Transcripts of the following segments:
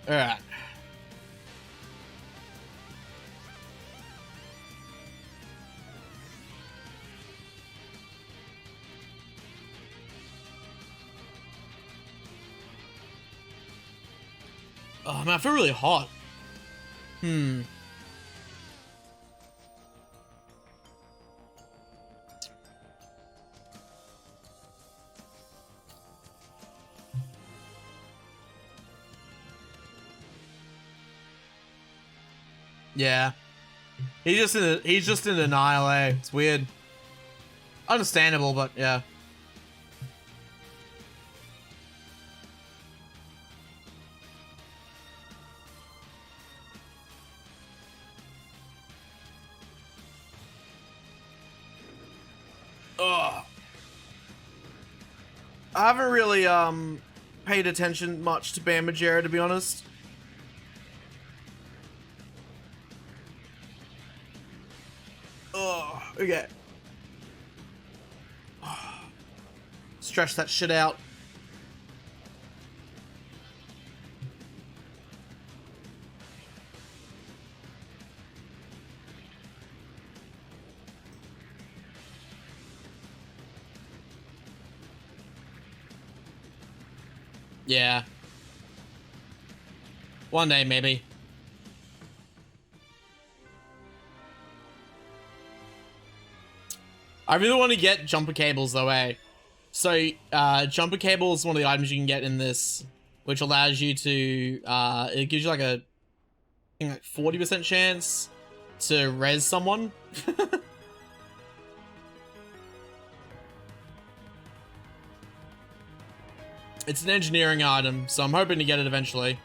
Alright. Oh man, I feel really hot. Yeah. He's just in denial, eh? It's weird. Understandable, but yeah. Ugh. I haven't really paid attention much to Bam Margera, to be honest. Oh, okay. Stretch that shit out. Yeah. One day, maybe. I really want to get jumper cables, though, eh? So, jumper cable is one of the items you can get in this, which allows you to, it gives you like a, I think like 40% chance to res someone. It's an engineering item, so I'm hoping to get it eventually.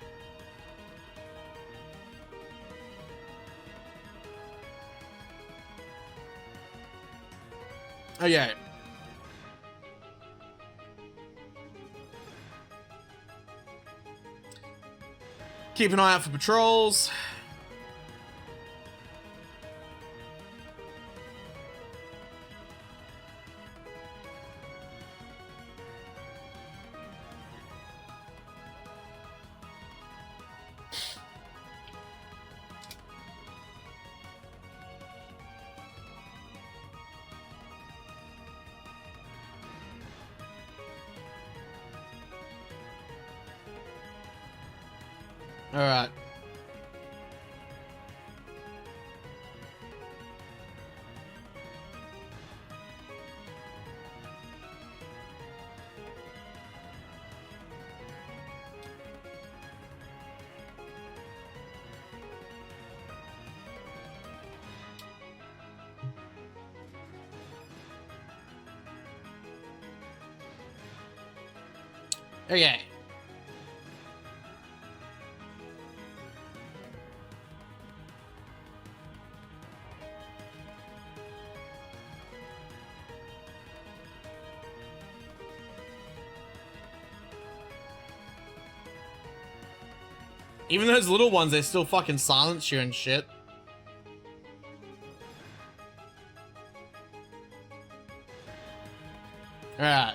Okay. Keep an eye out for patrols. All right. Okay. Even those little ones, they still fucking silence you and shit. Alright.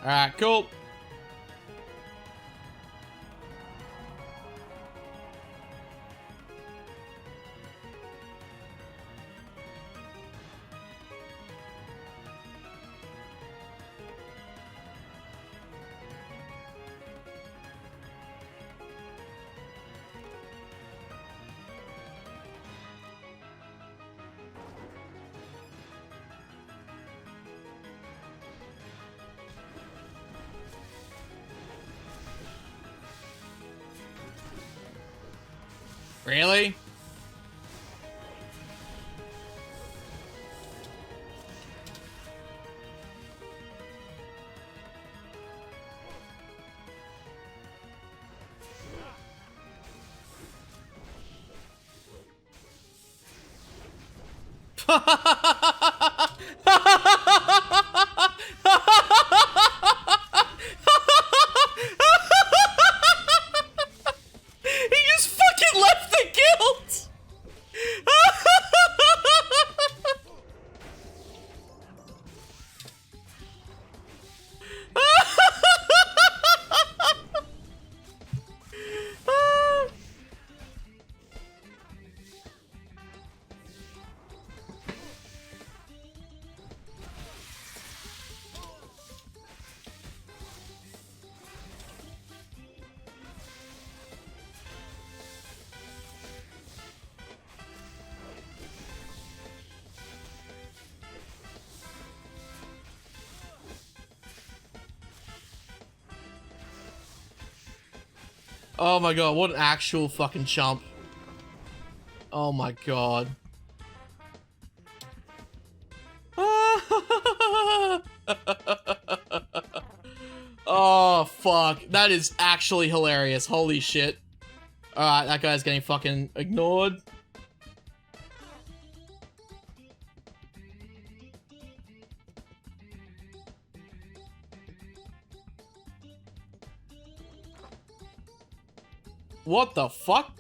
Alright, cool. Really? He just fucking left the guild! Oh my god, what an actual fucking chump. Oh my god. Oh fuck, that is actually hilarious. Holy shit. Alright, that guy's getting fucking ignored. What the fuck?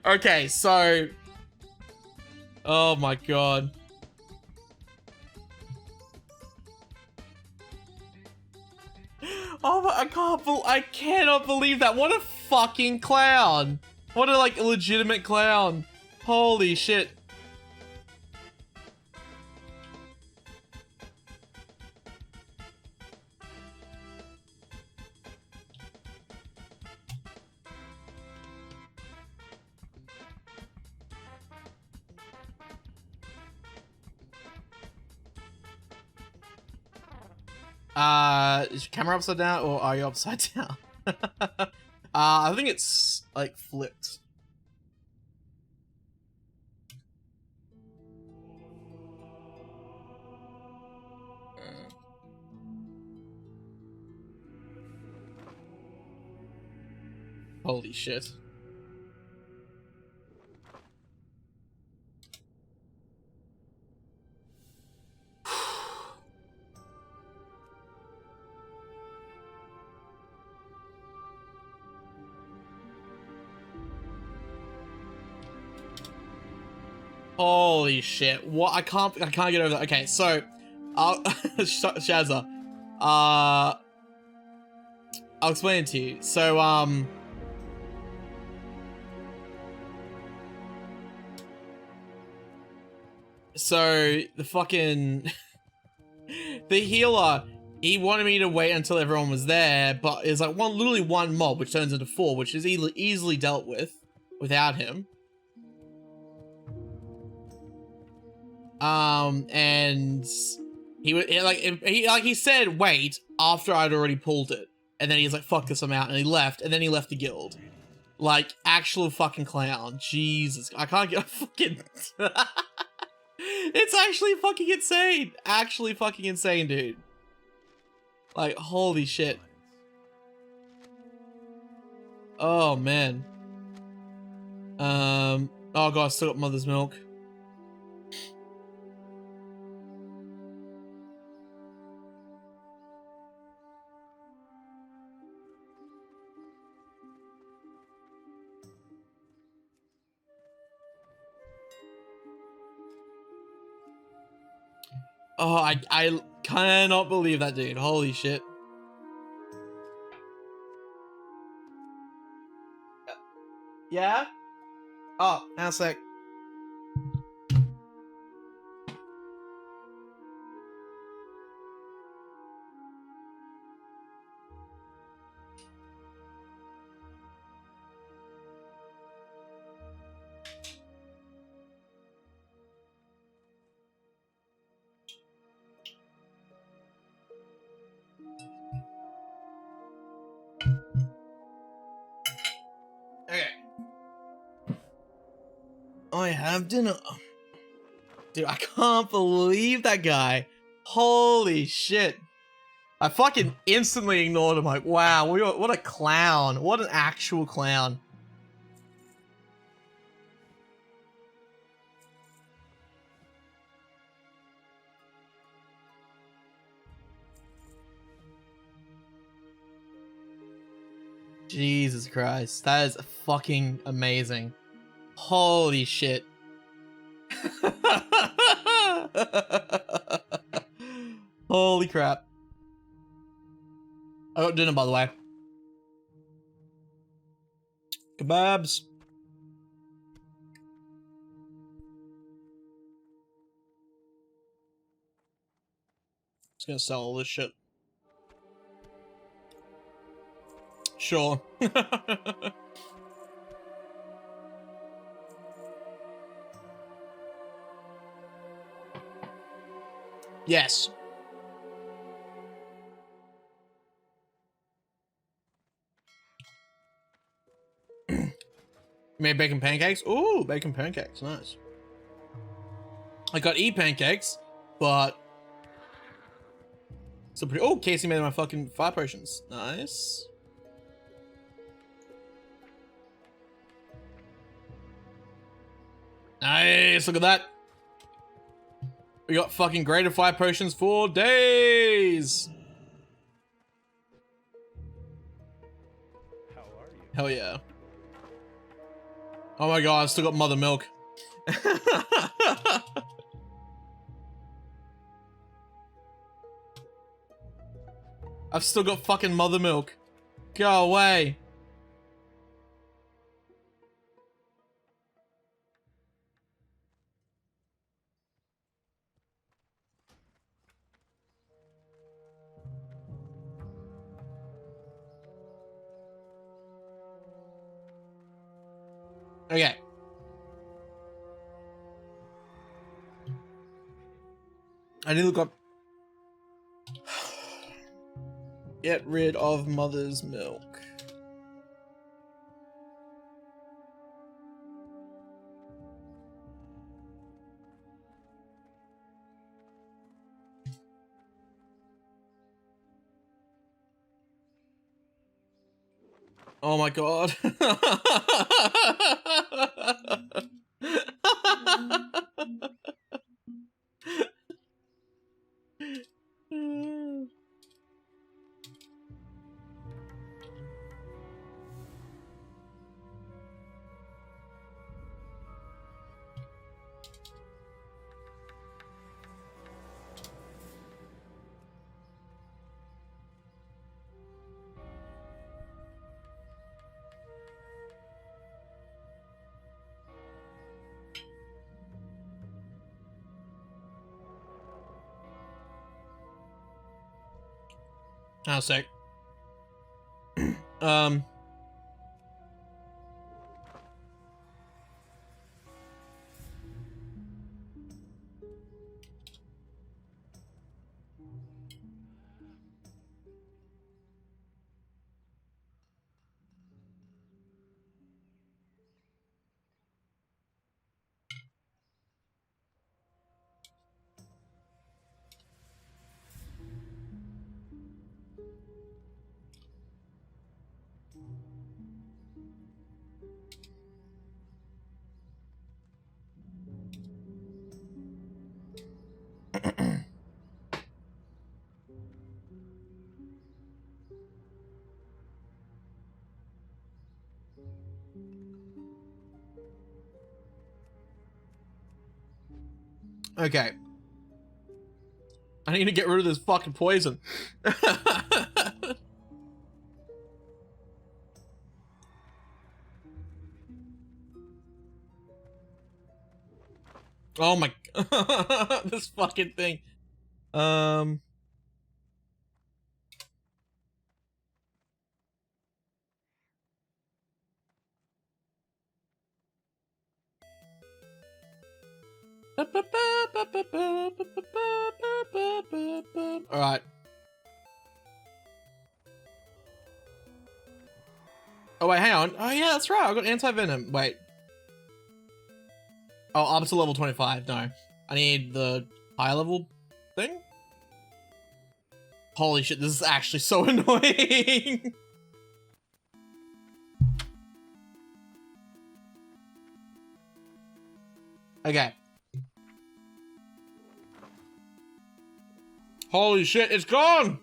Okay, so... Oh my god. Oh my, I cannot believe that. What a fucking clown. What a, like, legitimate clown. Holy shit. Is your camera upside down or are you upside down? I think it's like flipped. Holy shit. Holy shit. What? I can't get over that. Okay, so Shazza. I'll explain it to you. So so the fucking the healer, he wanted me to wait until everyone was there, but it's like literally one mob, which turns into 4, which is easily dealt with without him. And he said wait after I'd already pulled it, and then he's like, fuck this, I'm out, and he left, and then he left the guild. Like, actual fucking clown. Jesus, I can't get a fucking it's actually fucking insane. Actually fucking insane, dude. Like, holy shit. Oh man. Oh god, I still got mother's milk. Oh, I cannot believe that, dude. Holy shit. Yeah? Oh, hang on a sec. Okay. I have dinner. Dude, I can't believe that guy. Holy shit. I fucking instantly ignored him. Like, wow, what a clown. What an actual clown. Jesus Christ. That is fucking amazing. Holy shit. Holy crap. I got dinner, by the way. Kebabs. Just gonna sell all this shit. Sure. Yes. Made bacon pancakes? Ooh, bacon pancakes. Nice. I got pancakes, but still pretty. Oh, Casey made my fucking fire potions. Nice. Nice. Look at that. We got fucking greater fire potions for days. How are you? Hell yeah. Oh my god, I still got mother milk. I've still got fucking mother milk. Go away. Okay. I need to look up. Get rid of mother's milk. Oh my god. Hang on a sec. Okay. I need to get rid of this fucking poison. Oh my, this fucking thing. Alright. Oh wait, hang on. Oh yeah, that's right. I got anti-venom. Wait. Oh, up to level 25. No. I need the higher level thing? Holy shit, this is actually so annoying. Okay. Holy shit, it's gone!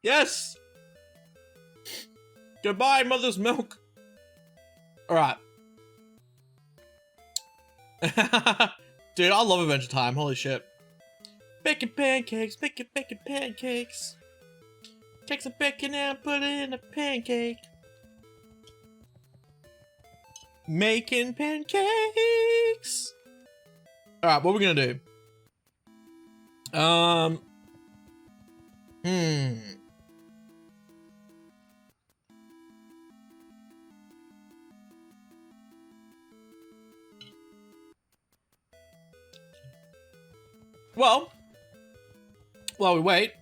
Yes! Goodbye, mother's milk. Alright. Dude, I love Adventure Time, holy shit. Bacon pancakes, bacon pancakes. Take some bacon and put it in a pancake. Making pancakes. Alright, what are we gonna do? Well, while we wait.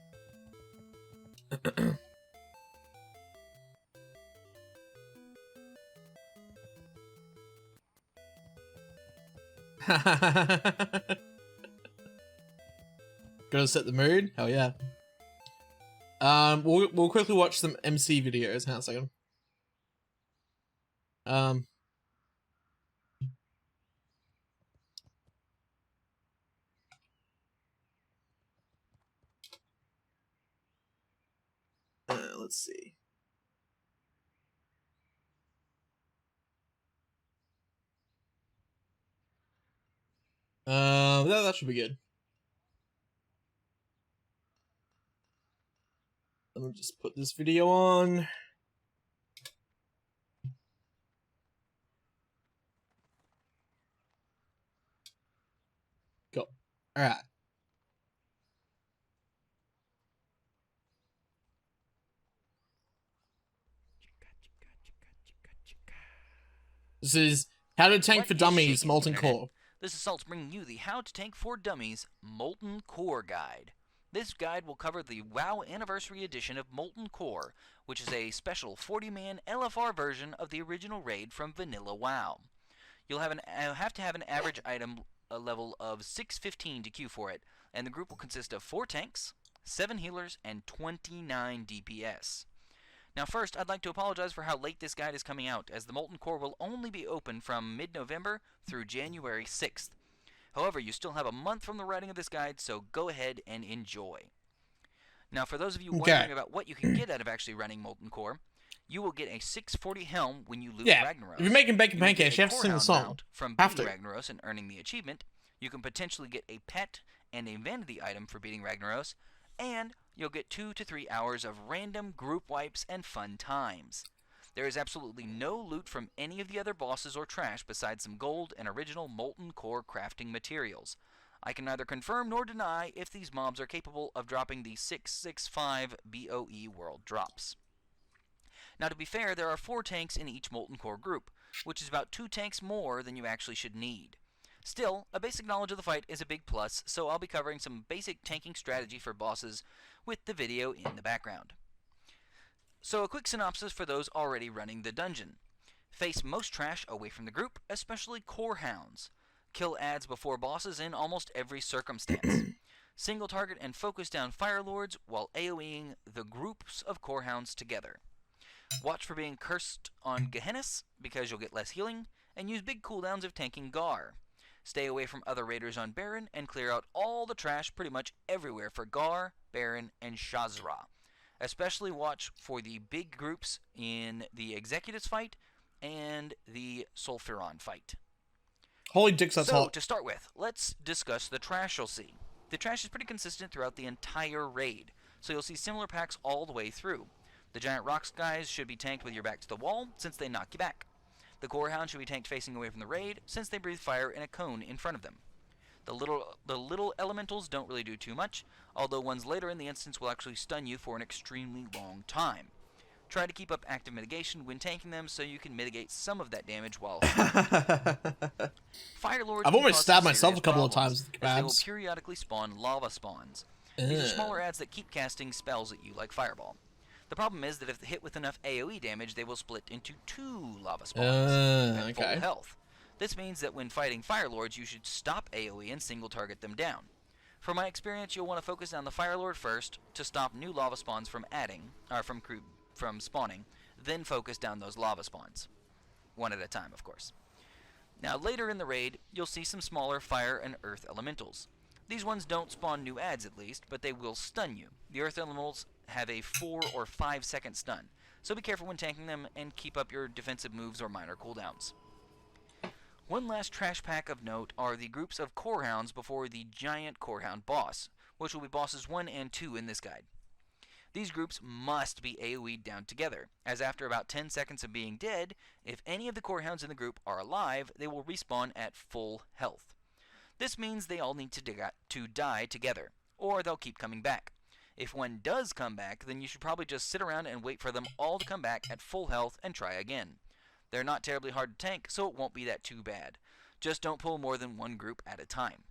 Gotta set the mood? Hell yeah. We'll quickly watch some MC videos. Hang on a second. Let's see. That should be good. Let me just put this video on. Go. Alright. This is How to Tank for Dummies Molten Core. This assault's bringing you the How to Tank for Dummies Molten Core Guide. This guide will cover the WoW Anniversary Edition of Molten Core, which is a special 40-man LFR version of the original raid from Vanilla WoW. You'll have to have an average item level of 615 to queue for it, and the group will consist of 4 tanks, 7 healers, and 29 DPS. Now first, I'd like to apologize for how late this guide is coming out, as the Molten Core will only be open from mid-November through January 6th. However, you still have a month from the writing of this guide, so go ahead and enjoy. Now, for those of you wondering about what you can get out of actually running Molten Core, you will get a 640 helm when you loot Ragnaros. If you're making bacon pancakes, you have to sing the song. From beating Ragnaros and earning the achievement, you can potentially get a pet and a vanity item for beating Ragnaros, and you'll get 2 to 3 hours of random group wipes and fun times. There is absolutely no loot from any of the other bosses or trash besides some gold and original Molten Core crafting materials. I can neither confirm nor deny if these mobs are capable of dropping the 665 BOE world drops. Now, to be fair, there are 4 tanks in each Molten Core group, which is about 2 tanks more than you actually should need. Still, a basic knowledge of the fight is a big plus, so I'll be covering some basic tanking strategy for bosses with the video in the background. So a quick synopsis for those already running the dungeon. Face most trash away from the group, especially core hounds. Kill adds before bosses in almost every circumstance. Single target and focus down fire lords while AoEing the groups of core hounds together. Watch for being cursed on Gehennas because you'll get less healing, and use big cooldowns if tanking Gar. Stay away from other raiders on Baron and clear out all the trash pretty much everywhere for Gar, Baron, and Shazra. Especially watch for the big groups in the Executives fight and the Sulfuron fight. Holy dicks, that's hot. So, to start with, let's discuss the trash you'll see. The trash is pretty consistent throughout the entire raid, so you'll see similar packs all the way through. The giant rocks guys should be tanked with your back to the wall, since they knock you back. The core hound should be tanked facing away from the raid, since they breathe fire in a cone in front of them. The little elementals don't really do too much, although ones later in the instance will actually stun you for an extremely long time. Try to keep up active mitigation when tanking them so you can mitigate some of that damage while Fire Lords I've almost stabbed myself a couple of times with as they will periodically spawn lava spawns. These are smaller adds that keep casting spells at you like Fireball. The problem is that if hit with enough AoE damage, they will split into 2 lava spawns at full health. This means that when fighting Fire Lords, you should stop AoE and single target them down. From my experience, you'll want to focus down the Fire Lord first to stop new lava spawns from from spawning, then focus down those lava spawns. One at a time, of course. Now, later in the raid, you'll see some smaller fire and earth elementals. These ones don't spawn new adds at least, but they will stun you. The earth elementals have a 4 or 5 second stun, so be careful when tanking them and keep up your defensive moves or minor cooldowns. One last trash pack of note are the groups of Corehounds before the giant Corehound boss, which will be bosses 1 and 2 in this guide. These groups must be AoE'd down together, as after about 10 seconds of being dead, if any of the Corehounds in the group are alive, they will respawn at full health. This means they all need to die together, or they'll keep coming back. If one does come back, then you should probably just sit around and wait for them all to come back at full health and try again. They're not terribly hard to tank, so it won't be that too bad. Just don't pull more than one group at a time.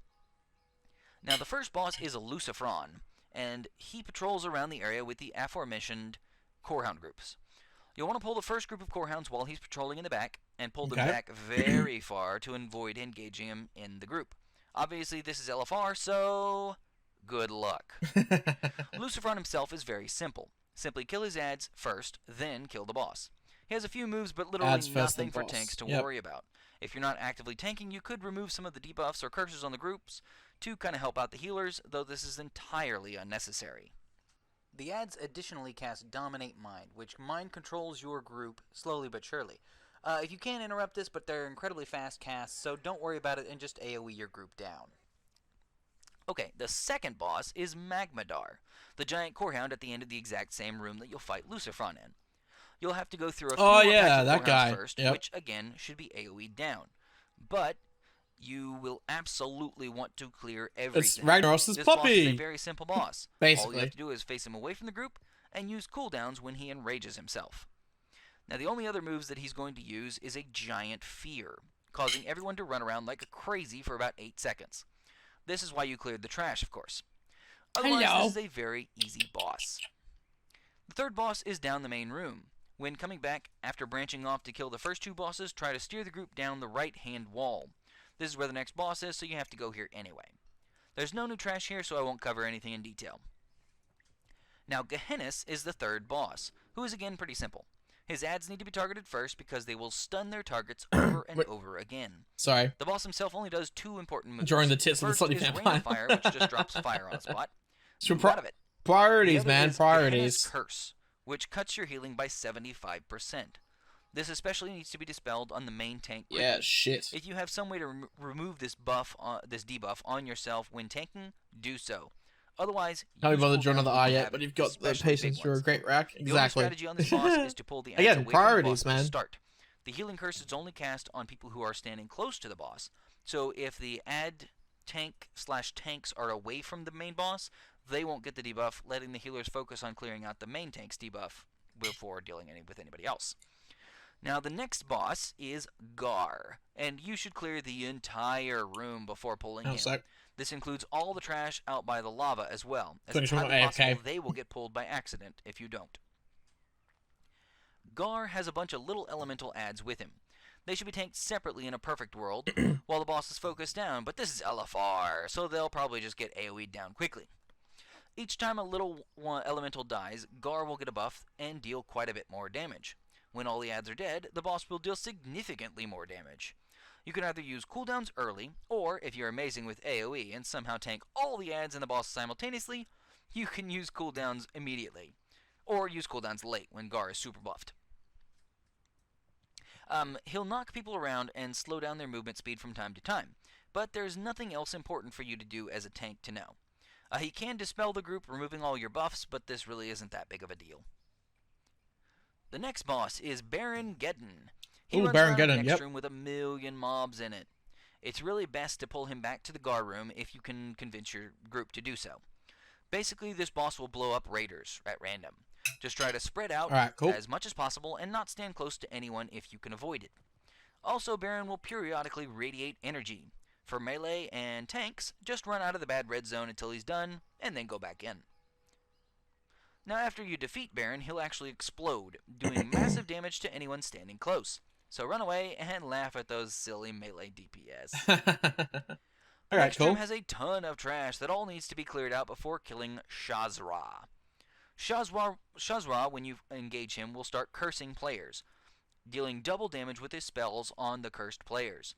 Now the first boss is a Lucifron, and he patrols around the area with the aforementioned Corehound groups. You'll want to pull the first group of Corehounds while he's patrolling in the back, and pull them back very far to avoid engaging him in the group. Obviously this is LFR, so good luck. Lucifron himself is very simple. Simply kill his adds first, then kill the boss. He has a few moves, but literally nothing for tanks to worry about. If you're not actively tanking, you could remove some of the debuffs or curses on the groups to kind of help out the healers, though this is entirely unnecessary. The adds additionally cast Dominate Mind, which mind controls your group slowly but surely. If you can interrupt this, but they're incredibly fast casts, so don't worry about it and just AoE your group down. Okay, the second boss is Magmadar, the giant Corehound at the end of the exact same room that you'll fight Lucifron in. You'll have to go through a few more packs of Corehounds first, which again should be AoE down. But you will absolutely want to clear everything. It's Ragnaros's this puppy! Boss is a very simple boss. Basically. All you have to do is face him away from the group and use cooldowns when he enrages himself. Now the only other moves that he's going to use is a giant fear, causing everyone to run around like crazy for about 8 seconds. This is why you cleared the trash, of course. Otherwise, this is a very easy boss. The third boss is down the main room. When coming back after branching off to kill the first 2 bosses, try to steer the group down the right-hand wall. This is where the next boss is, so you have to go here anyway. There's no new trash here, so I won't cover anything in detail. Now, Gehennis is the third boss, who is again pretty simple. His adds need to be targeted first because they will stun their targets over and over again. Sorry. The boss himself only does 2 important moves. Drawing the tits of the First Slutty is Vampire. Rain of Fire, which just drops fire on a spot. So Out of it. Priorities, The other man. is Priorities. Gehenna's Curse, which cuts your healing by 75%. This especially needs to be dispelled on the main tank quickly. Yeah, shit. If you have some way to remove this debuff on yourself when tanking, do so. Otherwise, Can't be bothered to draw cooldowns another when eye you yet, have but it, you've got the especially patience big for a ones. great rack. The only Exactly. strategy on this boss is to pull the adds Again, away priorities, from the boss man. to start. The healing curse is only cast on people who are standing close to the boss. So if the tanks are away from the main boss, they won't get the debuff, letting the healers focus on clearing out the main tank's debuff before dealing with anybody else. Now the next boss is Gar, and you should clear the entire room before pulling him. So. This includes all the trash out by the lava as well, as Finish it's highly AFK. possible they will get pulled by accident if you don't. Gar has a bunch of little elemental adds with him. They should be tanked separately in a perfect world, while the boss is focused down, but this is LFR, so they'll probably just get AoE'd down quickly. Each time a little elemental dies, Gar will get a buff and deal quite a bit more damage. When all the adds are dead, the boss will deal significantly more damage. You can either use cooldowns early, or if you're amazing with AoE and somehow tank all the adds and the boss simultaneously, you can use cooldowns immediately. Or use cooldowns late when Gar is super buffed. He'll knock people around and slow down their movement speed from time to time, but there's nothing else important for you to do as a tank to know. He can dispel the group, removing all your buffs, but this really isn't that big of a deal. The next boss is Baron Geddon. He runs around the next room with a million mobs in it. It's really best to pull him back to the Gar room if you can convince your group to do so. Basically, this boss will blow up raiders at random. Just try to spread out as much as possible and not stand close to anyone if you can avoid it. Also, Baron will periodically radiate energy. For melee and tanks, just run out of the bad red zone until he's done, and then go back in. Now, after you defeat Baron, he'll actually explode, doing massive damage to anyone standing close. So run away and laugh at those silly melee DPS. Alright, Next cool. room has a ton of trash that all needs to be cleared out before killing Shazra. Shazra, when you engage him, will start cursing players, dealing double damage with his spells on the cursed players.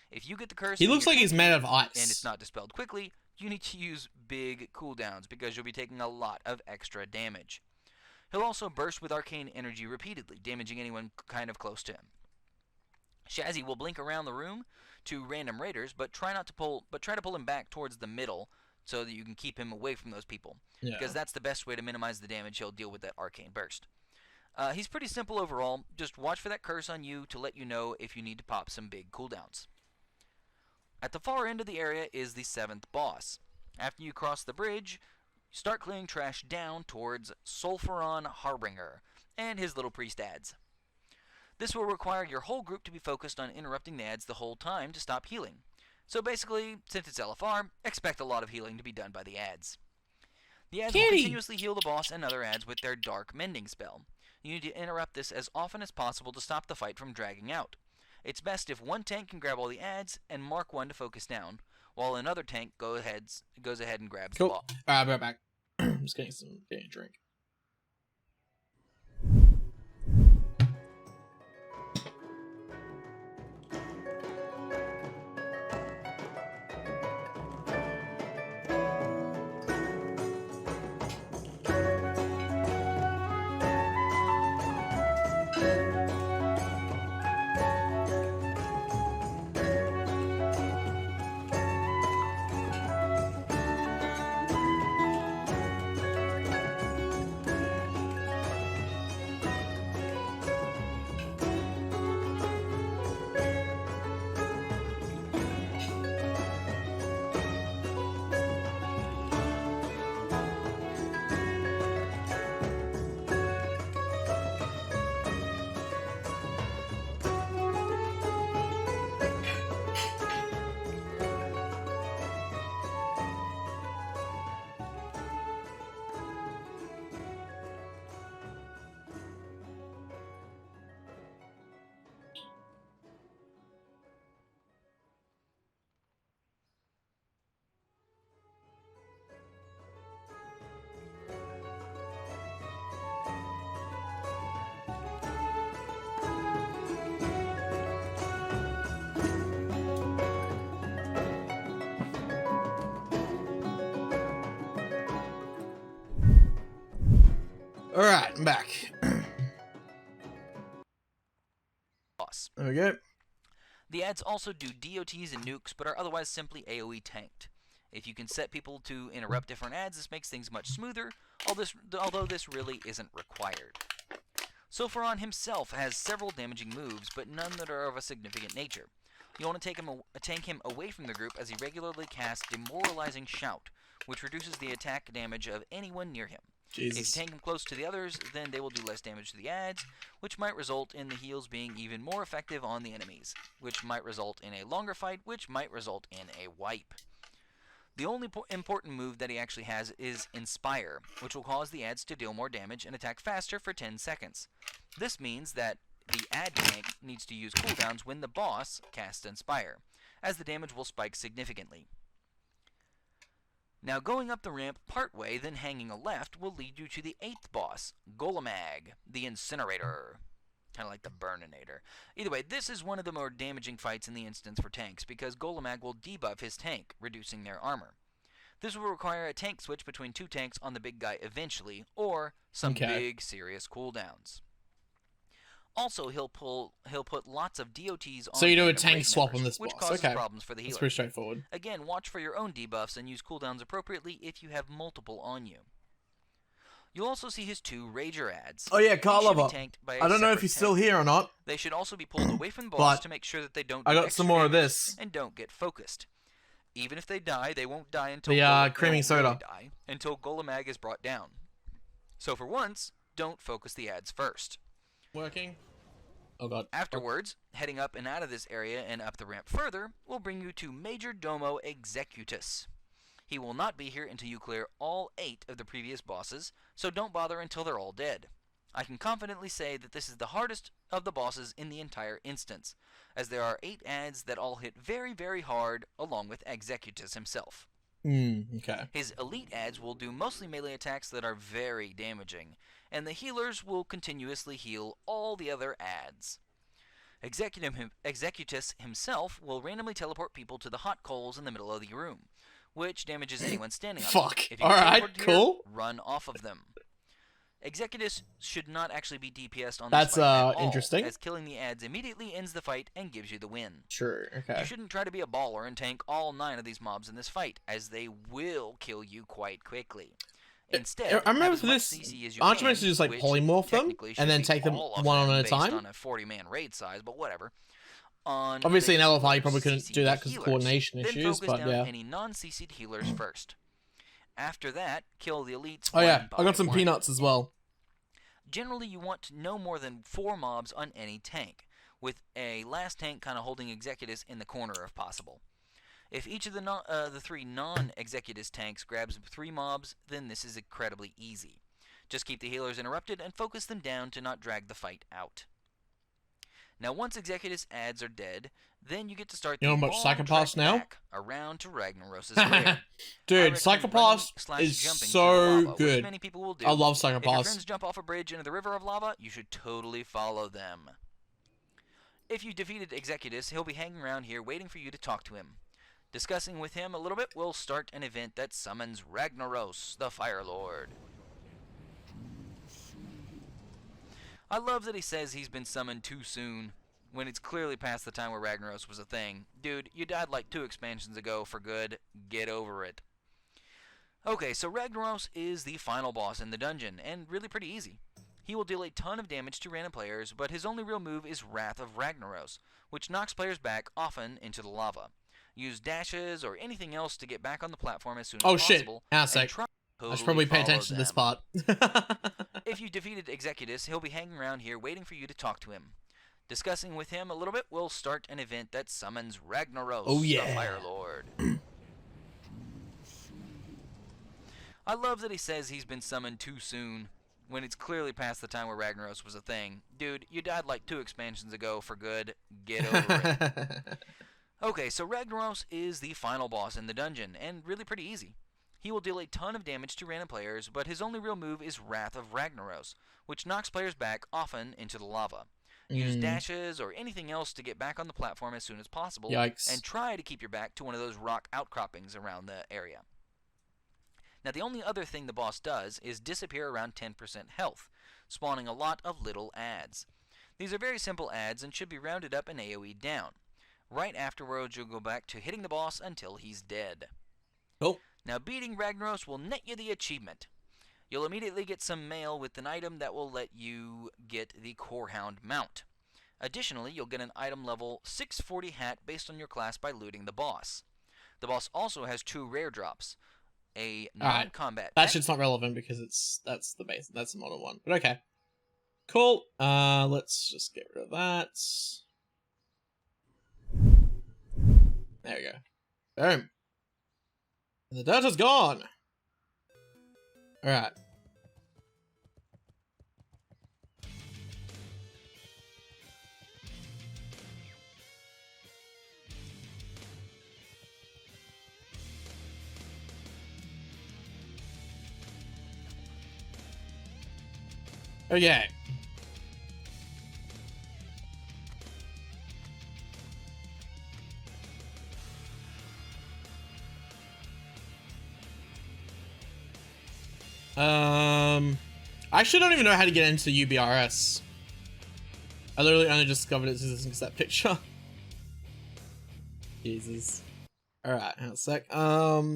If you get the curse He and looks you're like he's tanky, made of and it's ice. not dispelled quickly, you need to use big cooldowns because you'll be taking a lot of extra damage. He'll also burst with arcane energy repeatedly, damaging anyone kind of close to him. Shazzy will blink around the room to random raiders, but try to pull him back towards the middle so that you can keep him away from those people. Yeah. Because that's the best way to minimize the damage he'll deal with that arcane burst. He's pretty simple overall. Just watch for that curse on you to let you know if you need to pop some big cooldowns. At the far end of the area is the 7th boss. After you cross the bridge, start clearing trash down towards Sulfuron Harbinger and his little priest ads. This will require your whole group to be focused on interrupting the ads the whole time to stop healing. So basically, since it's LFR, expect a lot of healing to be done by the ads. The ads will continuously heal the boss and other ads with their Dark Mending spell. You need to interrupt this as often as possible to stop the fight from dragging out. It's best if one tank can grab all the ads and mark one to focus down, while another tank goes ahead and grabs the ball. Alright, I'll be right back. I'm just getting a drink. Alright, I'm back. Boss. There we go. The ads also do DOTs and nukes, but are otherwise simply AoE tanked. If you can set people to interrupt different ads, this makes things much smoother, although this really isn't required. Sulfuron himself has several damaging moves, but none that are of a significant nature. You want to tank him away from the group as he regularly casts Demoralizing Shout, which reduces the attack damage of anyone near him. Jesus. If you tank him close to the others, then they will do less damage to the ads, which might result in the heals being even more effective on the enemies, which might result in a longer fight, which might result in a wipe. The only important move that he actually has is Inspire, which will cause the ads to deal more damage and attack faster for 10 seconds. This means that the ad tank needs to use cooldowns when the boss casts Inspire, as the damage will spike significantly. Now going up the ramp partway, then hanging a left, will lead you to the 8th boss, Golemag, the Incinerator. Kind of like the Burninator. Either way, this is one of the more damaging fights in the instance for tanks, because Golemag will debuff his tank, reducing their armor. This will require a tank switch between two tanks on the big guy eventually, or some big serious cooldowns. Also, he'll put lots of DOTs on. So you do a random tank raid swap members, on this which boss. causes Okay. problems for the healer. It's pretty straightforward. Again, watch for your own debuffs and use cooldowns appropriately if you have multiple on you. You'll also see his 2 Rager ads. Oh yeah, Carl These should be Lover. tanked by a I don't know if separate he's still tank. here or not. They should also be pulled away from the boss But to make sure that they don't I do got extra some more of damage this. and don't get focused. Even if they die, they won't die until creamy soda. until Golemag is brought down. So for once, don't focus the ads first. Working. Oh god. Afterwards, heading up and out of this area and up the ramp further will bring you to Major Domo Executus. He will not be here until you clear all 8 of the previous bosses, so don't bother until they're all dead. I can confidently say that this is the hardest of the bosses in the entire instance, as there are 8 adds that all hit very, very hard, along with Executus himself. Okay. His elite adds will do mostly melee attacks that are very damaging, and the healers will continuously heal all the other adds. Executus himself will randomly teleport people to the hot coals in the middle of the room, which damages anyone standing on them. Fuck. If you get Alright, teleported cool. here, run off of them. Executus should not actually be DPS'd on this That's fight at all, interesting. as killing the adds immediately ends the fight and gives you the win. Sure, okay. You shouldn't try to be a baller and tank all 9 of these mobs in this fight, as they will kill you quite quickly. Instead, I remember have as for much this, CC as you aren't you can, meant to just like which polymorph them technically and then should be take them all of one them on a based time? on a 40-man raid size, but whatever. On Obviously, in the LFI, you healers, probably couldn't CC do that the because of healers. coordination Then issues, focus but down yeah. any non-CC'd healers first. After that, kill the elites Oh yeah, one I got by some one. peanuts as well. Generally, you want no more than 4 mobs on any tank, with a last tank kind of holding Executus in the corner if possible. If each of the 3 non-Executus tanks grabs 3 mobs, then this is incredibly easy. Just keep the healers interrupted and focus them down to not drag the fight out. Now, once Executus adds are dead, then you get to start You know the how much long Psychopaths trek now? back around to Ragnaros' lair. Dude, I recommend Psychopaths running / is jumping through the so lava, which good. many people will do. I love If your Psychopaths. friends jump off a bridge into the river of lava, you should totally follow them. If you defeated Executus, he'll be hanging around here waiting for you to talk to him. Discussing with him a little bit will start an event that summons Ragnaros, the Fire Lord. I love that he says he's been summoned too soon, when it's clearly past the time where Ragnaros was a thing. Dude, you died like 2 expansions ago for good. Get over it. Okay, so Ragnaros is the final boss in the dungeon, and really pretty easy. He will deal a ton of damage to random players, but his only real move is Wrath of Ragnaros, which knocks players back, often into the lava. Use dashes or anything else to get back on the platform as soon as possible. Hang on a sec. I should probably pay attention to this part. If you defeated Executus, he'll be hanging around here waiting for you to talk to him. Discussing with him a little bit will start an event that summons Ragnaros, the Fire Lord. I love that he says he's been summoned too soon, when it's clearly past the time where Ragnaros was a thing. Dude, you died like 2 expansions ago for good. Get over it. Okay, so Ragnaros is the final boss in the dungeon, and really pretty easy. He will deal a ton of damage to random players, but his only real move is Wrath of Ragnaros, which knocks players back, often into the lava. Use dashes or anything else to get back on the platform as soon as possible. Yikes. And try to keep your back to one of those rock outcroppings around the area. Now, the only other thing the boss does is disappear around 10% health, spawning a lot of little adds. These are very simple adds and should be rounded up and AoE'd down. Right afterwards, you'll go back to hitting the boss until he's dead. Cool. Now, beating Ragnaros will net you the achievement. You'll immediately get some mail with an item that will let you get the Corehound mount. Additionally, you'll get an item level 640 hat based on your class by looting the boss. The boss also has 2 rare drops. A non-combat that shit's not relevant because that's the base. That's the model one. But okay. Cool. Let's just get rid of that. There we go. Boom. And the dirt is gone. Alright. Okay. I actually don't even know how to get into UBRS. I literally only discovered its existence that picture. Jesus. Alright, hang on a sec. Alright.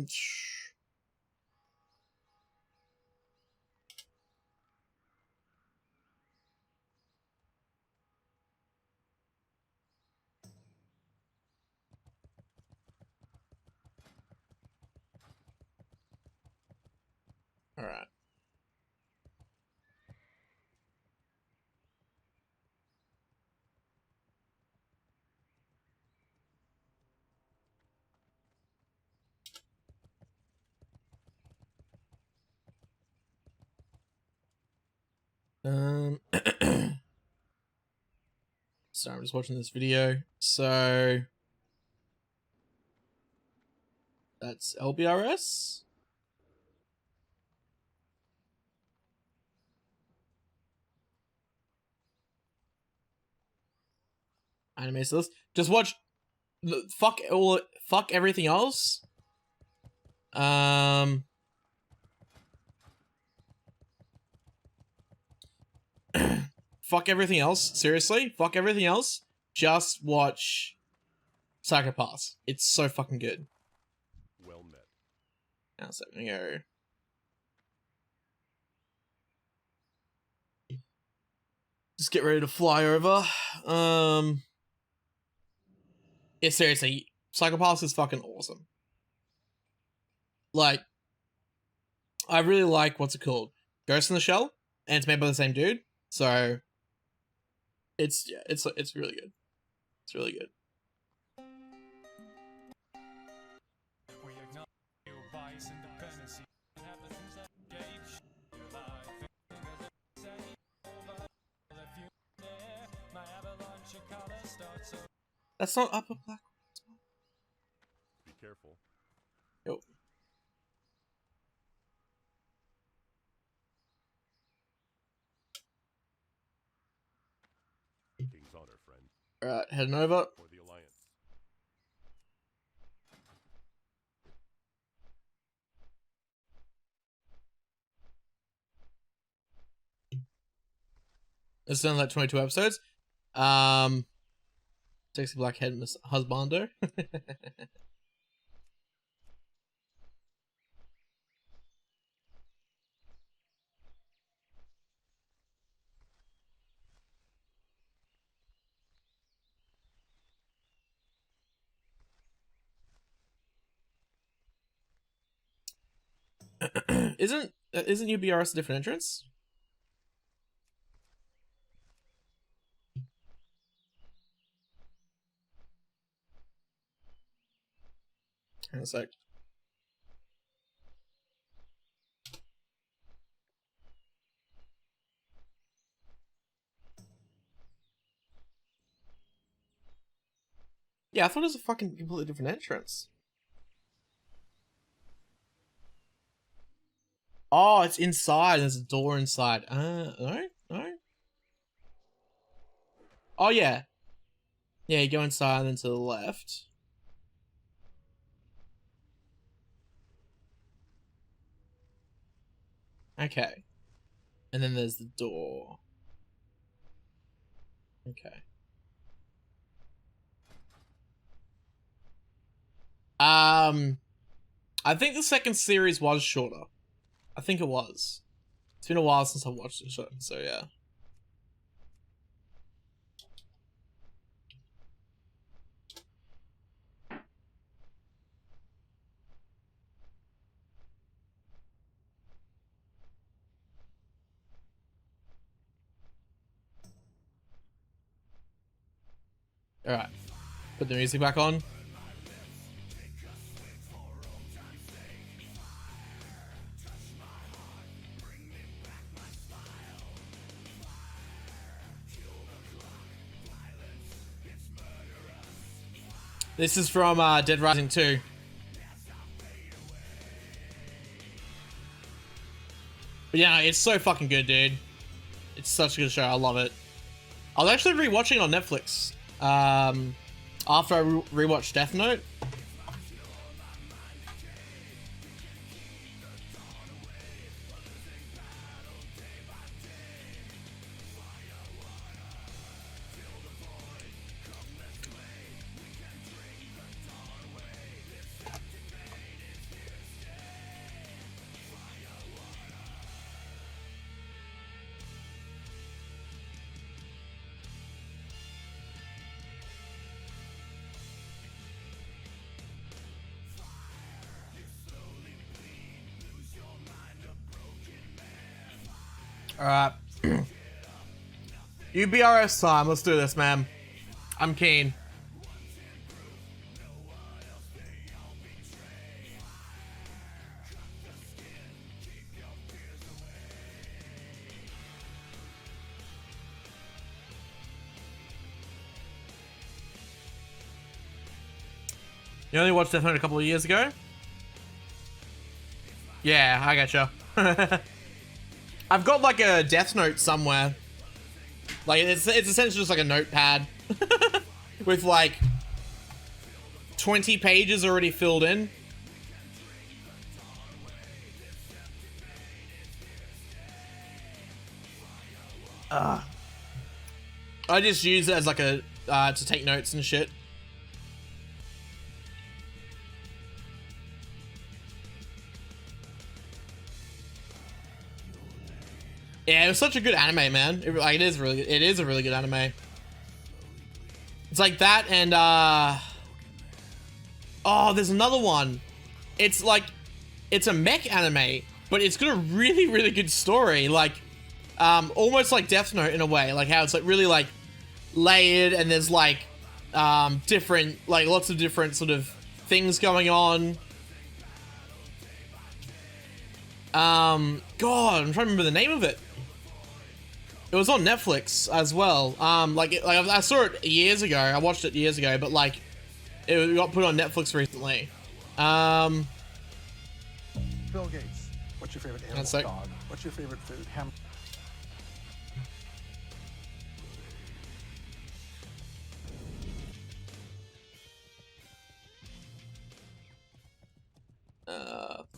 Sorry, I'm just watching this video. So that's LBRS. Anime list. Just watch. Fuck all. Fuck everything else. Fuck everything else. Seriously, fuck everything else. Just watch Psychopaths. It's so fucking good. Well met. Now, so I'm gonna go. Just get ready to fly over. Yeah, seriously, Psychopaths is fucking awesome. Like, I really like what's it called, Ghost in the Shell, and it's made by the same dude. So, it's really good. It's really good. We acknowledge your bias and dependency and have the things that engage your life. If you there, my avalanche of color starts so That's not Upper Black. Be careful. Yo. King's honor, friend. Alright, heading over. For the Alliance. It's done like 22 episodes. Sexy blackhead Miss Husbander. isn't UBRS a different entrance? Hang on a sec. Yeah, I thought it was a fucking completely different entrance. Oh, it's inside. There's a door inside. No? No? Oh, yeah. Yeah, you go inside and then to the left. Okay. And then there's the door. Okay. I think the second series was shorter. I think it was. It's been a while since I watched the show, so yeah. Alright. Put the music back on. This is from Dead Rising 2. But yeah, it's so fucking good, dude. It's such a good show. I love it. I was actually rewatching it on Netflix. After I rewatched Death Note. Alright. UBRS time. Let's do this, man. I'm keen. You only watched Death Note a couple of years ago? Yeah, I gotcha. I've got like a Death Note somewhere. Like it's essentially just like a notepad with like 20 pages already filled in. I just use it as like a to take notes and shit. Yeah, it was such a good anime, man. It is really, it is a really good anime. It's like that and oh, there's another one. It's like, it's a mech anime, but it's got a really, really good story. Like, almost like Death Note in a way. Like how it's like really like layered and there's like different, like lots of different sort of things going on. God, I'm trying to remember the name of it. It was on Netflix as well. Like I saw it years ago. I watched it years ago, but like it got put on Netflix recently. Bill Gates. What's your favorite animal? That's like, dog. What's your favorite food? Ham.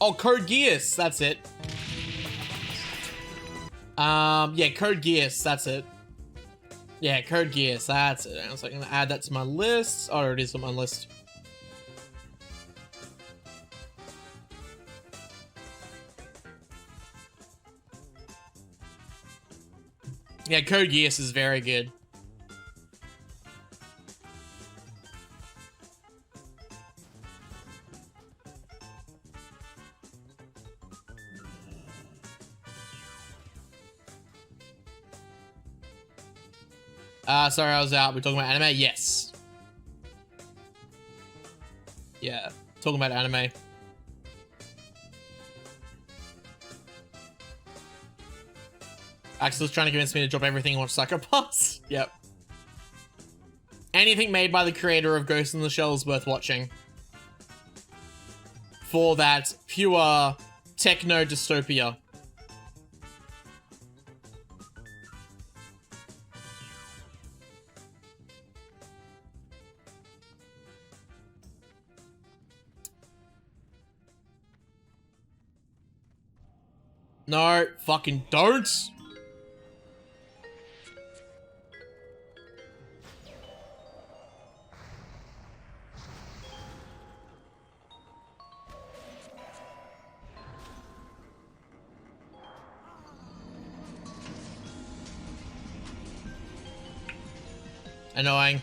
oh, Code Geass. That's it. Yeah, Code Geass. That's it. Yeah, Code Geass. That's it. I was like, I'm gonna add that to my list. Oh, it is on my list. Yeah, Code Geass is very good. Sorry, I was out. We're talking about anime? Yes. Yeah, talking about anime. Axel's trying to convince me to drop everything and watch Psycho Pass. Yep. Anything made by the creator of Ghost in the Shell is worth watching. For that pure techno dystopia. No, fucking don't. Annoying.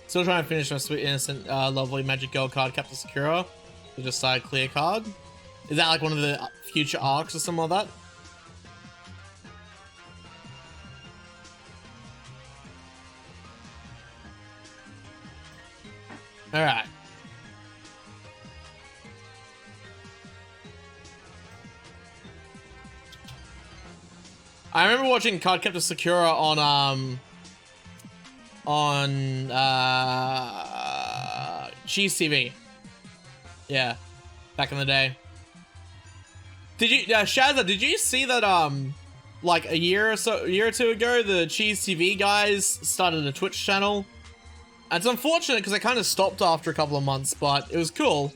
Still trying to finish my sweet, innocent, lovely magic girl card, Captain Sakura. So just side clear card. Is that like one of the future arcs or something like that? Alright. I remember watching Cardcaptor Sakura on Cheese TV. Yeah, back in the day. Did you, Shazza, did you see that, like a year or two ago, the Cheese TV guys started a Twitch channel? It's unfortunate because they kind of stopped after a couple of months, but it was cool.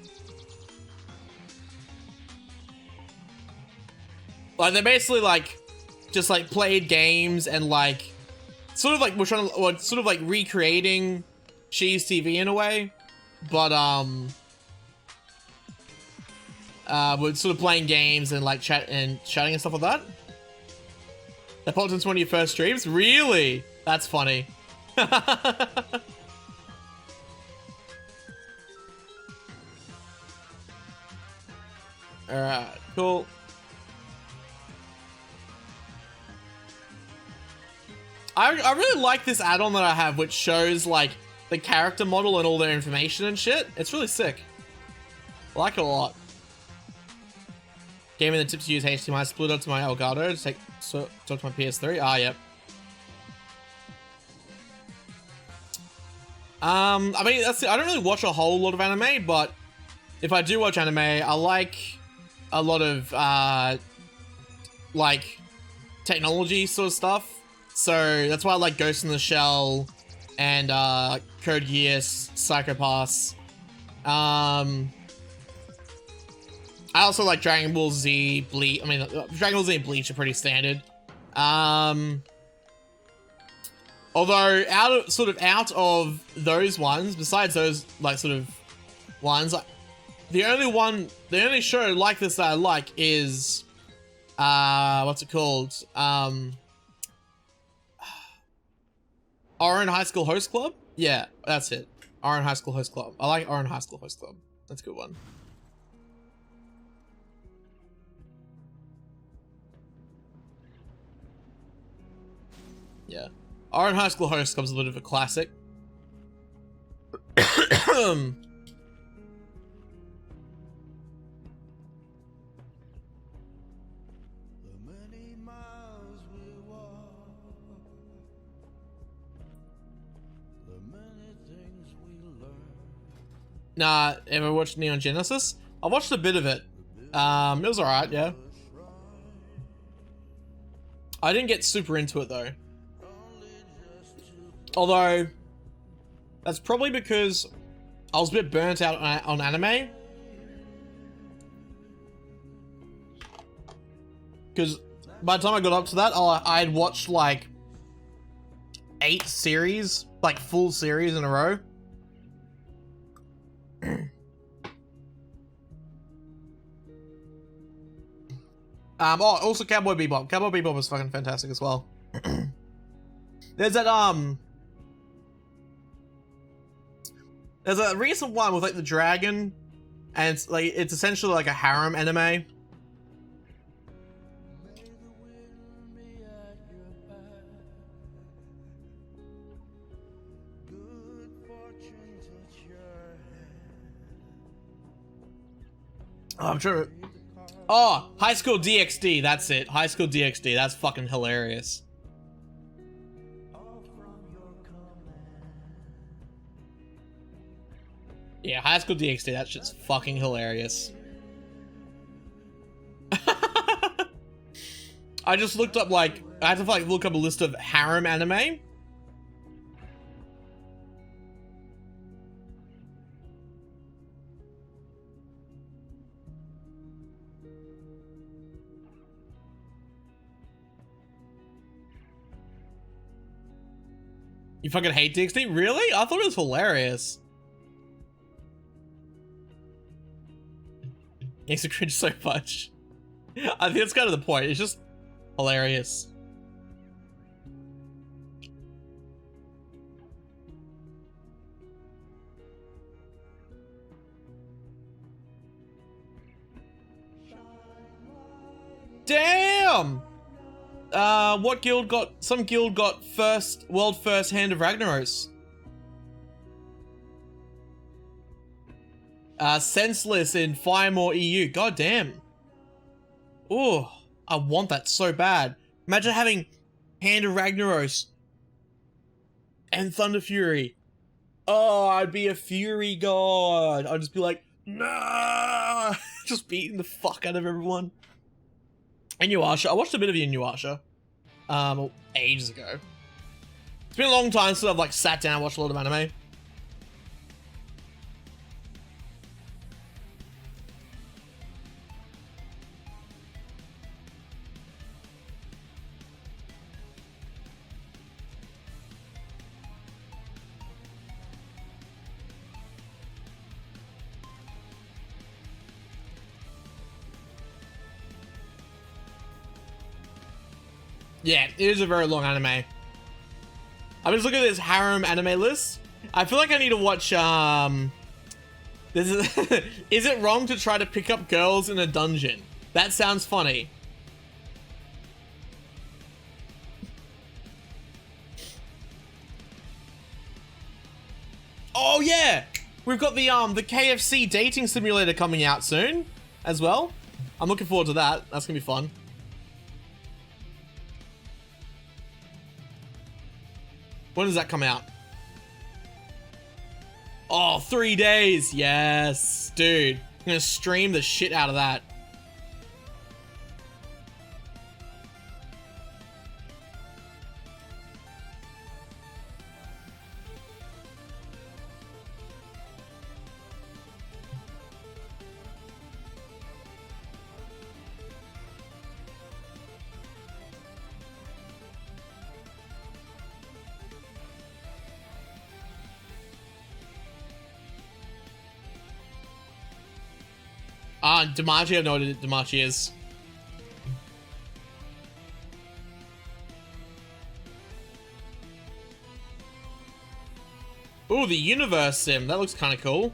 Like, they basically, like, just, like, played games and, like, sort of, like, we're trying to, sort of, like, recreating Cheese TV in a way, but, we're sort of playing games and like chatting and stuff like that. That popped into one of your first streams? Really? That's funny. Alright, cool. I really like this add-on that I have, which shows like the character model and all their information and shit. It's really sick. I like it a lot. Gave me the tips to use HDMI splitter to my Elgato to talk to my PS3. Ah, yep. I mean, I don't really watch a whole lot of anime, but if I do watch anime, I like a lot of, like, technology sort of stuff. So that's why I like Ghost in the Shell and, Code Geass, Psycho-Pass. I also like Dragon Ball Z, Bleach. I mean, Dragon Ball Z and Bleach are pretty standard. Although out of those ones, besides those like sort of ones, like, the only show like this that I like is what's it called? Oran High School Host Club? Yeah, that's it. Oran High School Host Club. I like Oran High School Host Club. That's a good one. Yeah. Oran High School Host Club's a bit of a classic. Nah, ever watched Neon Genesis? I watched a bit of it. It was alright, yeah. I didn't get super into it though. Although, that's probably because I was a bit burnt out on anime. Because by the time I got up to that, I had watched like 8 series, like full series in a row. Oh, also Cowboy Bebop. Cowboy Bebop is fucking fantastic as well. There's that, there's a recent one with like the dragon, and it's essentially like a harem anime. Oh, I'm trying to... Oh, High School DxD, that's it. High School DxD, that's fucking hilarious. Yeah, High School DxD, that shit's fucking hilarious. I just looked up, like, I had to like look up a list of harem anime. You fucking hate DxD? Really? I thought it was hilarious. Makes it cringe so much. I think that's kind of the point. It's just hilarious. Damn! What guild got... Some guild got world first Hand of Ragnaros. Senseless in Firemore EU. God damn. Ooh, I want that so bad. Imagine having Hand of Ragnaros and Thunder Fury. Oh, I'd be a Fury god. I'd just be like, nah, just beating the fuck out of everyone. Inuyasha. I watched a bit of Inuyasha, ages ago. It's been a long time since I've like sat down and watched a lot of anime. Yeah, it is a very long anime. I'm just looking at this harem anime list. I feel like I need to watch, is it wrong to try to pick up girls in a dungeon? That sounds funny. Oh yeah! We've got the KFC dating simulator coming out soon as well. I'm looking forward to that. That's gonna be fun. When does that come out? Oh, 3 days. Yes, dude. I'm gonna stream the shit out of that. Demachi, I know what Demachi is. Ooh, the universe sim. That looks kind of cool.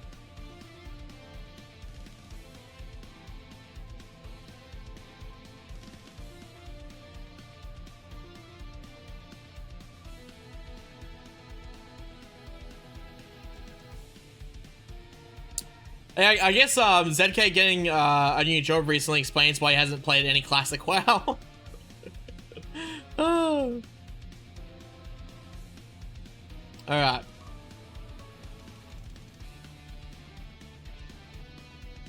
I guess ZK getting a new job recently explains why he hasn't played any classic WoW. Oh. Alright.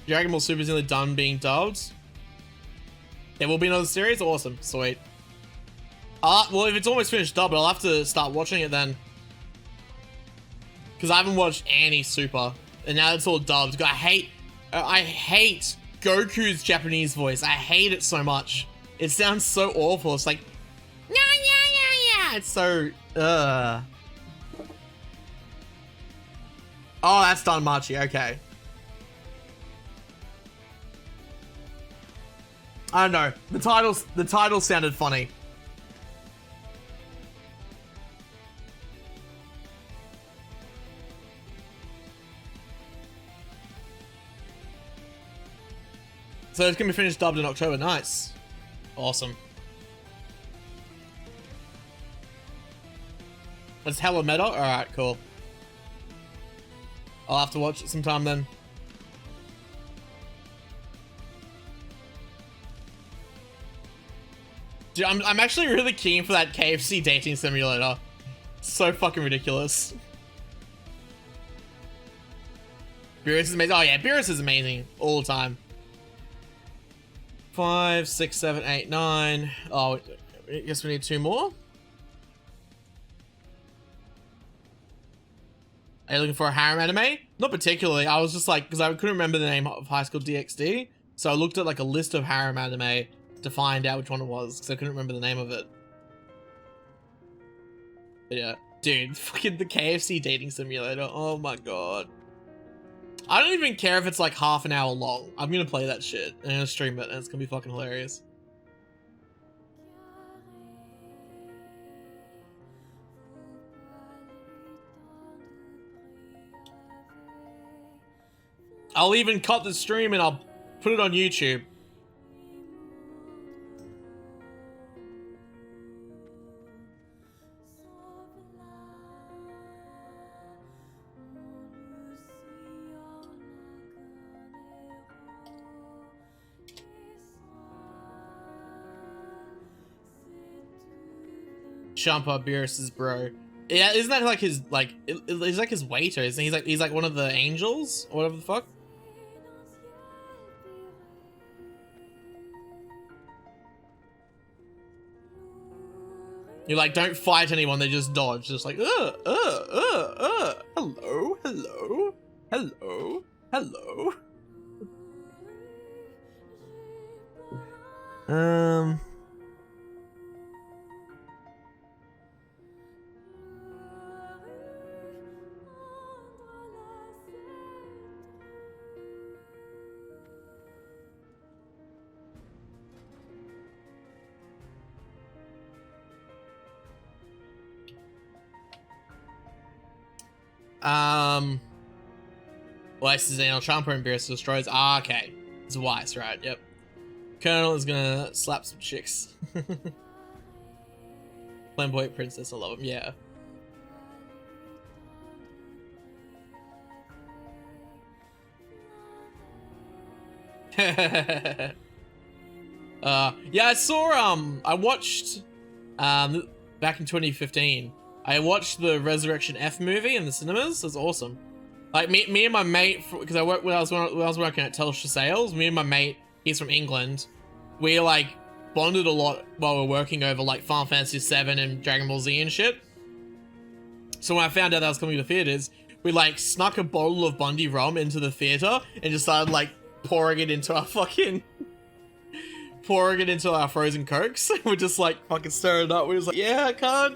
Dragon Ball Super is nearly done being dubbed. There will be another series? Awesome. Sweet. Well, if it's almost finished dubbed, I'll have to start watching it then. Because I haven't watched any Super. And now it's all dubbed. I hate Goku's Japanese voice. I hate it so much. It sounds so awful. It's like, yeah. It's so, Oh, that's done, Machi. Okay. I don't know. The title sounded funny. So it's gonna be finished dubbed in October. Nice. Awesome. That's hella meta? Alright, cool. I'll have to watch it sometime then. Dude, I'm actually really keen for that KFC dating simulator. So fucking ridiculous. Beerus is amazing. Oh yeah, Beerus is amazing all the time. 5, 6, 7, 8, 9. Oh, I guess we need 2 more. Are you looking for a harem anime? Not particularly. I was just like, because I couldn't remember the name of High School DxD, so I looked at like a list of harem anime to find out which one it was, because I couldn't remember the name of it. But yeah, dude, fucking the KFC dating simulator. Oh my god. I don't even care if it's like half an hour long. I'm gonna play that shit and I'm gonna stream it and it's gonna be fucking hilarious. I'll even cut the stream and I'll put it on YouTube. Champa Beerus's bro. Yeah, isn't that like his he's like his waiter, isn't he? He's like one of the angels or whatever the fuck? You're like, don't fight anyone, they just dodge. Just like, hello, hello, hello, hello. Weiss is anal Champa and Beerus destroys. Ah, okay. It's Weiss, right? Yep. Colonel is gonna slap some chicks. Flamboyant princess, I love him. Yeah. Yeah, I saw, I watched, back in 2015, I watched the Resurrection F movie in the cinemas. It was awesome. Like me and my mate, because when I was working at Telstra Sales, me and my mate, he's from England, we like bonded a lot while we were working over like Final Fantasy VII and Dragon Ball Z and shit. So when I found out that I was coming to theaters, we like snuck a bottle of Bundy rum into the theater and just started like pouring it into our frozen cokes. We're just like fucking stirring it up. We're just like, yeah, I can't.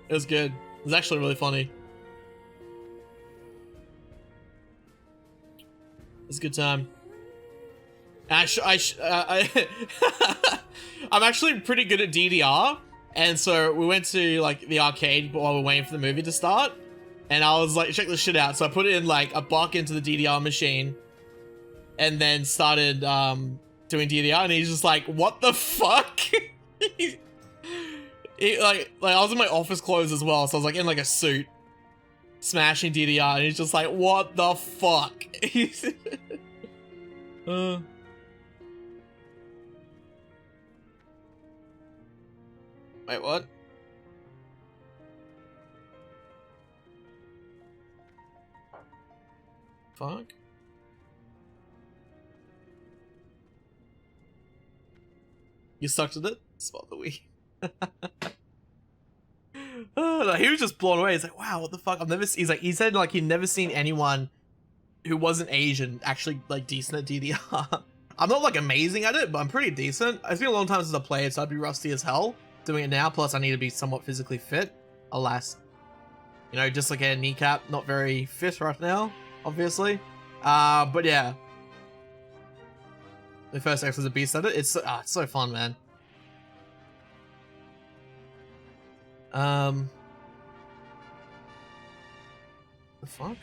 It was good. It was actually really funny. It was a good time. I'm actually pretty good at DDR, and so we went to like the arcade while we were waiting for the movie to start, and I was like, check this shit out. So I put it in like a buck into the DDR machine, and then started doing DDR, and he's just like, what the fuck? like I was in my office clothes as well, so I was like in like a suit, smashing DDR, and he's just like, what the fuck? Wait, what? Fuck? You sucked at it? Spot the Wii. Oh, no, he was just blown away. He's like, wow, what the fuck? He said like he'd never seen anyone who wasn't Asian actually like decent at DDR. I'm not like amazing at it, but I'm pretty decent. It's been a long time since I played, so I'd be rusty as hell doing it now. Plus I need to be somewhat physically fit. Alas, you know, just like a kneecap, not very fit right now, obviously. But yeah, the first X was a beast at it. It's so fun, man. The fuck?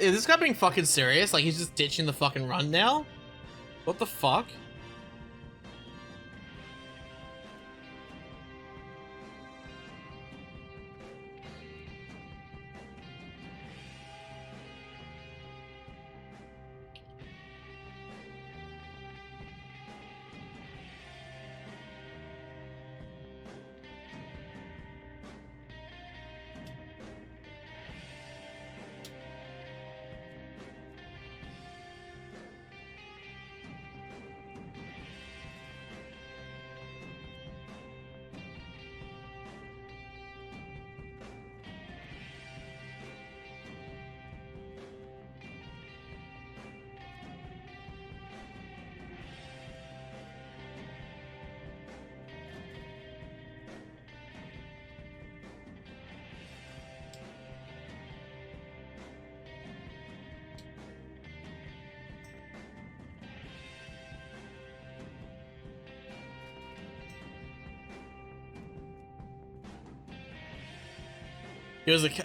Is this guy being fucking serious? Like he's just ditching the fucking run now? What the fuck?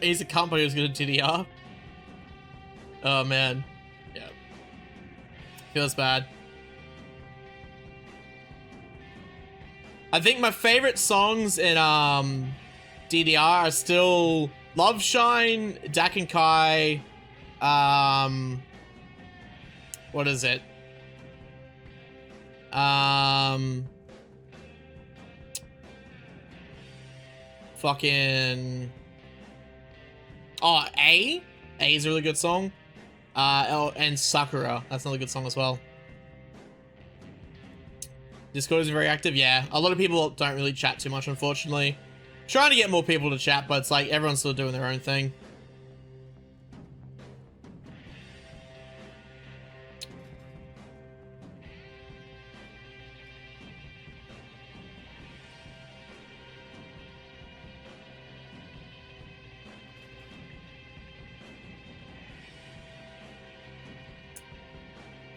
He's a company who's good at TDR. Oh man. Yeah. Feels bad. I think my favorite songs in DDR are still Love Shine, Dak and Kai, what is it? Fucking oh, A is a really good song. And Sakura, that's another good song as well. Discord is very active. Yeah, a lot of people don't really chat too much, unfortunately. Trying to get more people to chat, but it's like everyone's still doing their own thing.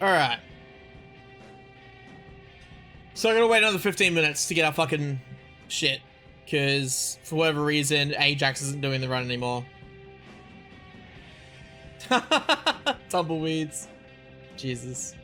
Alright. So I'm gonna wait another 15 minutes to get our fucking shit. Because, for whatever reason, Ajax isn't doing the run anymore. Tumbleweeds. Jesus.